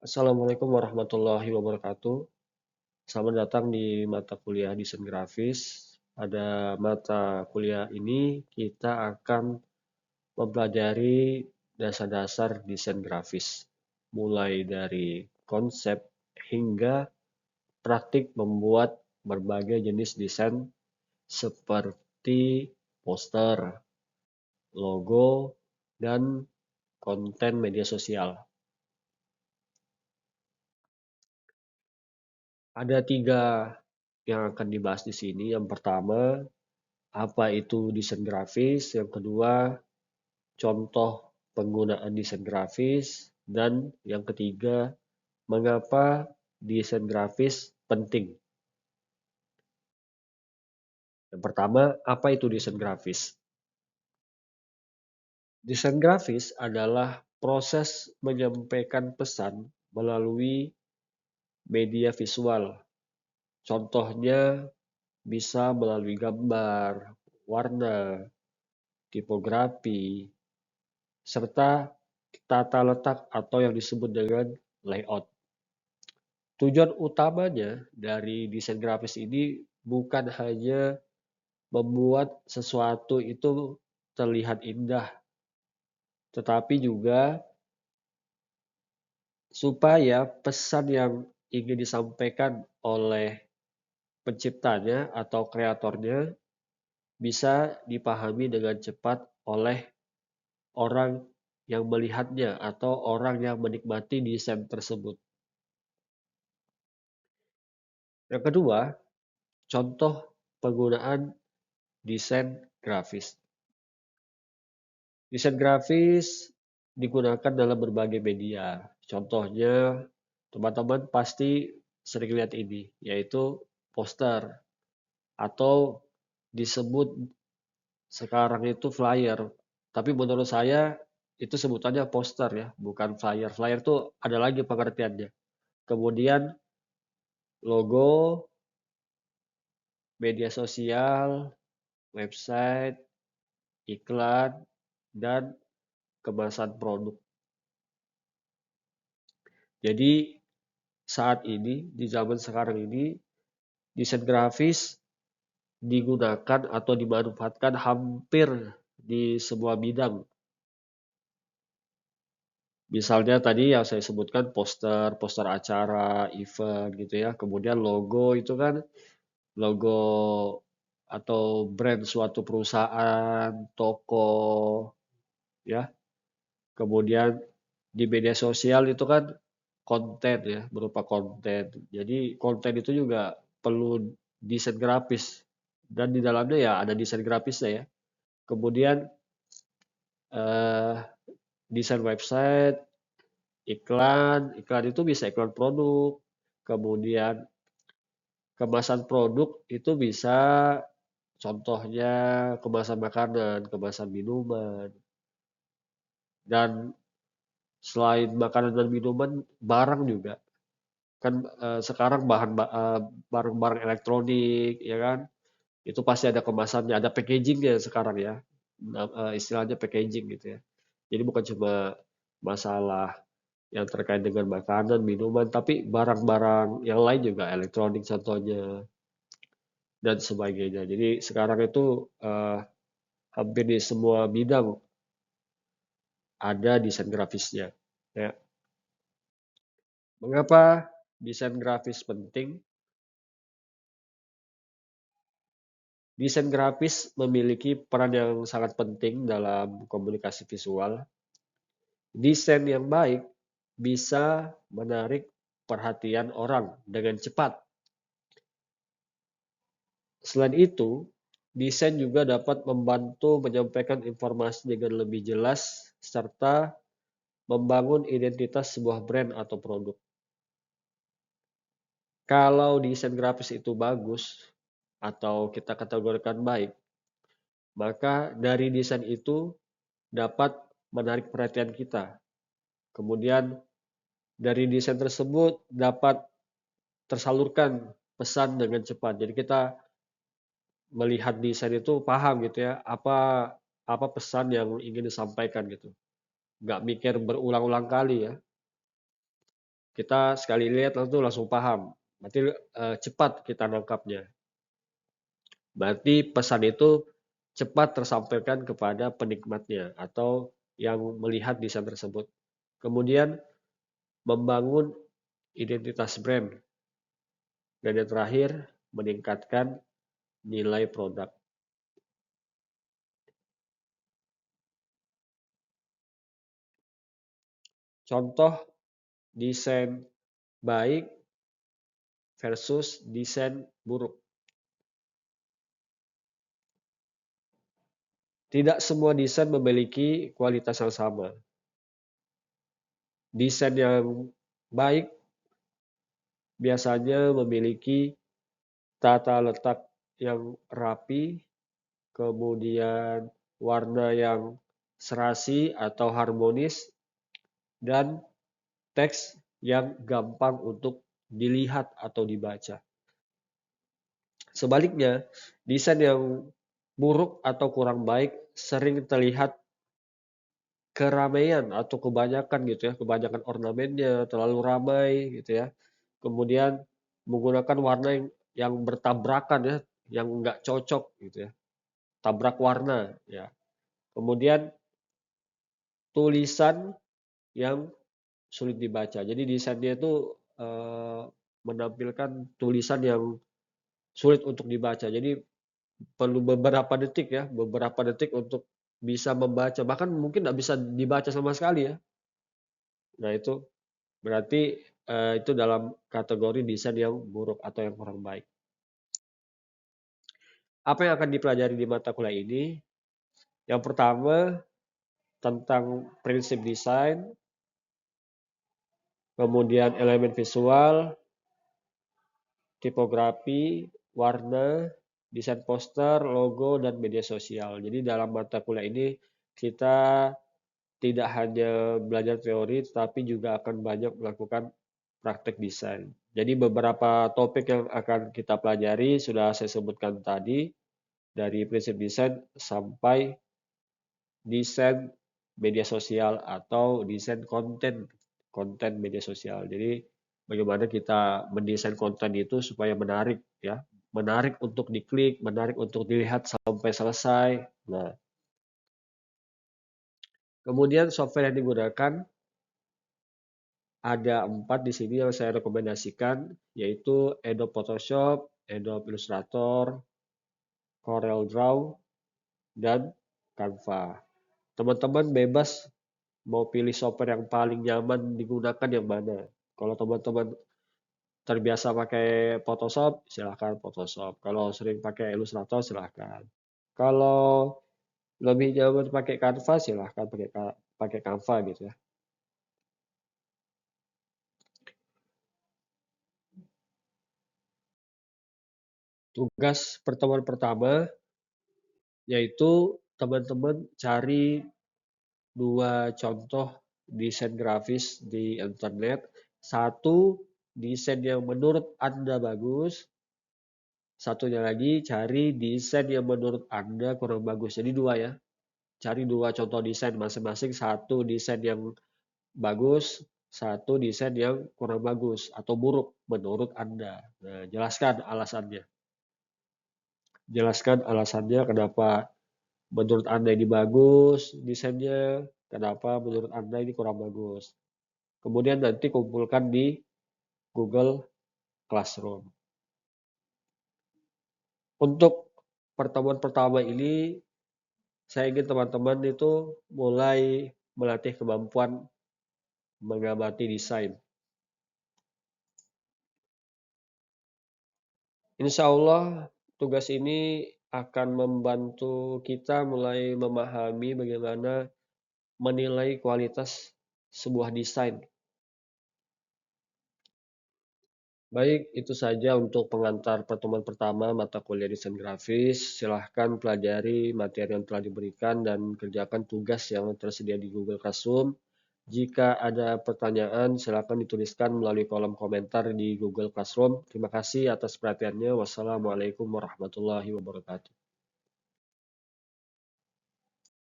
Assalamualaikum warahmatullahi wabarakatuh. Selamat datang di mata kuliah desain grafis. Pada mata kuliah ini kita akan mempelajari dasar-dasar desain grafis, mulai dari konsep hingga praktik membuat berbagai jenis desain seperti poster, logo, dan konten media sosial. Ada 3 yang akan dibahas di sini. Yang pertama, apa itu desain grafis? Yang kedua, contoh penggunaan desain grafis. Dan yang ketiga, mengapa desain grafis penting? Yang pertama, apa itu desain grafis? Desain grafis adalah proses menyampaikan pesan melalui media visual. Contohnya bisa melalui gambar, warna, tipografi, serta tata letak atau yang disebut dengan layout. Tujuan utamanya dari desain grafis ini bukan hanya membuat sesuatu itu terlihat indah, tetapi juga supaya pesan yang ingin disampaikan oleh penciptanya atau kreatornya bisa dipahami dengan cepat oleh orang yang melihatnya atau orang yang menikmati desain tersebut. Yang kedua, contoh penggunaan desain grafis. Desain grafis digunakan dalam berbagai media. Contohnya, teman-teman pasti sering lihat ini, yaitu poster atau disebut sekarang itu flyer. Tapi menurut saya itu sebutannya poster ya, bukan flyer. Flyer itu ada lagi pengertiannya. Kemudian logo, media sosial, website, iklan, dan kemasan produk. Jadi saat ini, di zaman sekarang ini, desain grafis digunakan atau dimanfaatkan hampir di semua bidang. Misalnya tadi yang saya sebutkan poster, poster acara, event gitu ya. Kemudian logo itu kan logo atau brand suatu perusahaan, toko, ya. Kemudian di media sosial itu kan konten ya, berupa konten. Jadi konten itu juga perlu desain grafis dan di dalamnya ya ada desain grafisnya ya. Kemudian eh, desain website, iklan itu bisa iklan produk. Kemudian kemasan produk itu bisa contohnya kemasan makanan, kemasan minuman. Dan selain makanan dan minuman, barang juga. Kan sekarang barang-barang elektronik ya kan itu pasti ada kemasannya, ada packagingnya sekarang ya. Nah, istilahnya packaging gitu ya. Jadi bukan cuma masalah yang terkait dengan makanan, minuman, tapi barang-barang yang lain juga, elektronik contohnya dan sebagainya. Jadi sekarang itu hampir di semua bidang ada desain grafisnya. Ya. Mengapa desain grafis penting? Desain grafis memiliki peran yang sangat penting dalam komunikasi visual. Desain yang baik bisa menarik perhatian orang dengan cepat. Selain itu, desain juga dapat membantu menyampaikan informasi dengan lebih jelas serta membangun identitas sebuah brand atau produk. Kalau desain grafis itu bagus atau kita kategorikan baik, maka dari desain itu dapat menarik perhatian kita. Kemudian dari desain tersebut dapat tersalurkan pesan dengan cepat. Jadi kita melihat desain itu paham gitu ya, apa apa pesan yang ingin disampaikan gitu. Nggak mikir berulang-ulang kali ya. Kita sekali lihat langsung paham. Berarti cepat kita nangkapnya. Berarti pesan itu cepat tersampaikan kepada penikmatnya atau yang melihat desain tersebut. Kemudian membangun identitas brand. Dan yang terakhir, meningkatkan nilai produk. Contoh desain baik versus desain buruk. Tidak semua desain memiliki kualitas yang sama. Desain yang baik biasanya memiliki tata letak yang rapi, kemudian warna yang serasi atau harmonis, dan teks yang gampang untuk dilihat atau dibaca. Sebaliknya, desain yang buruk atau kurang baik sering terlihat keramaian atau kebanyakan gitu ya, kebanyakan ornamennya, terlalu ramai gitu ya. Kemudian menggunakan warna yang bertabrakan ya, yang nggak cocok gitu ya, tabrak warna ya. Kemudian tulisan yang sulit dibaca. Jadi desainnya itu menampilkan tulisan yang sulit untuk dibaca. Jadi perlu beberapa detik ya, beberapa detik untuk bisa membaca. Bahkan mungkin nggak bisa dibaca sama sekali ya. Nah itu berarti itu dalam kategori desain yang buruk atau yang kurang baik. Apa yang akan dipelajari di mata kuliah ini? Yang pertama tentang prinsip desain, kemudian elemen visual, tipografi, warna, desain poster, logo, dan media sosial. Jadi dalam mata kuliah ini kita tidak hanya belajar teori, tapi juga akan banyak melakukan praktek desain. Jadi beberapa topik yang akan kita pelajari sudah saya sebutkan tadi, dari prinsip desain sampai desain media sosial atau desain konten, konten media sosial. Jadi bagaimana kita mendesain konten itu supaya menarik ya, menarik untuk diklik, menarik untuk dilihat sampai selesai. Nah, kemudian software yang digunakan ada 4 di sini yang saya rekomendasikan, yaitu Adobe Photoshop, Adobe Illustrator, Corel Draw, dan Canva. Teman-teman bebas mau pilih software yang paling nyaman digunakan yang mana. Kalau teman-teman terbiasa pakai Photoshop, silahkan Photoshop. Kalau sering pakai Illustrator, silahkan. Kalau lebih nyaman pakai Canva, silahkan pakai Canva gitu ya. Tugas pertemuan pertama yaitu teman-teman cari 2 contoh desain grafis di internet. Satu desain yang menurut Anda bagus, satunya lagi cari desain yang menurut Anda kurang bagus. Jadi 2 ya. Cari 2 contoh desain masing-masing, satu desain yang bagus, satu desain yang kurang bagus atau buruk menurut Anda. Nah, jelaskan alasannya. Jelaskan alasannya kenapa menurut Anda ini bagus desainnya, kenapa menurut Anda ini kurang bagus. Kemudian nanti kumpulkan di Google Classroom. Untuk pertemuan pertama ini, saya ingin teman-teman itu mulai melatih kemampuan mengamati desain. Insya Allah, tugas ini akan membantu kita mulai memahami bagaimana menilai kualitas sebuah desain. Baik, itu saja untuk pengantar pertemuan pertama mata kuliah desain grafis. Silahkan pelajari materi yang telah diberikan dan kerjakan tugas yang tersedia di Google Classroom. Jika ada pertanyaan, silakan dituliskan melalui kolom komentar di Google Classroom. Terima kasih atas perhatiannya. Wassalamualaikum warahmatullahi wabarakatuh.